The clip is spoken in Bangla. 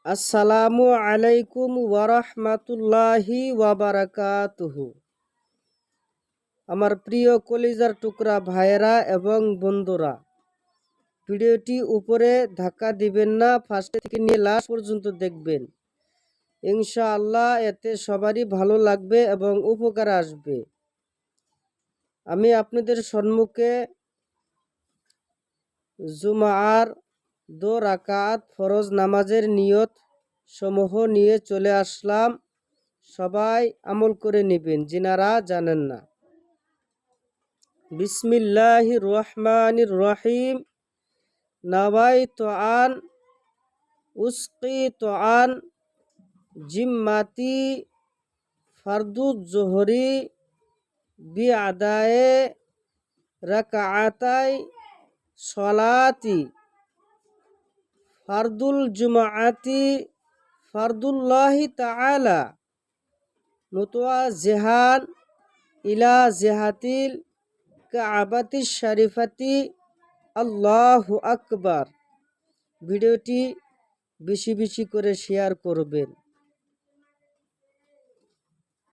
আসসালামু আলাইকুম ওয়ারাহমাতুল্লাহি ওয়াবারাকাতুহু। আমার প্রিয় কলিজার টুকরা ভাইয়েরা এবং বন্ধুরা, ভিডিওটি উপরে ধাক্কা দিবেন না, ফার্স্ট থেকে নিয়ে লাস্ট পর্যন্ত দেখবেন। ইনশাআল্লাহ এতে সবারই ভালো লাগবে এবং উপকার আসবে। আমি আপনাদের সম্মুখে জুমার 2 রাকাত ফরজ নামাজের নিয়ত সমূহ নিয়ে চলে আসলাম। সবাই আমল করে নেবেন যিনারা জানেন না। বিসমিল্লাহির রহমানির রহিম। নাওয়াইতু আন উসকিতু আন জিম্মাতি ফারদুজ জোহরি বিআদায়ে রাকাআতাই সলাতি ফারদুল জুমাআতি ফারদুল্লাহি তাআলা মুতাওয়াজ্জিহান ইলা জিহাতিল কাবাতি শরীফাতি। আল্লাহু আকবার। ভিডিওটি বেশি বেশি করে শেয়ার করবেন।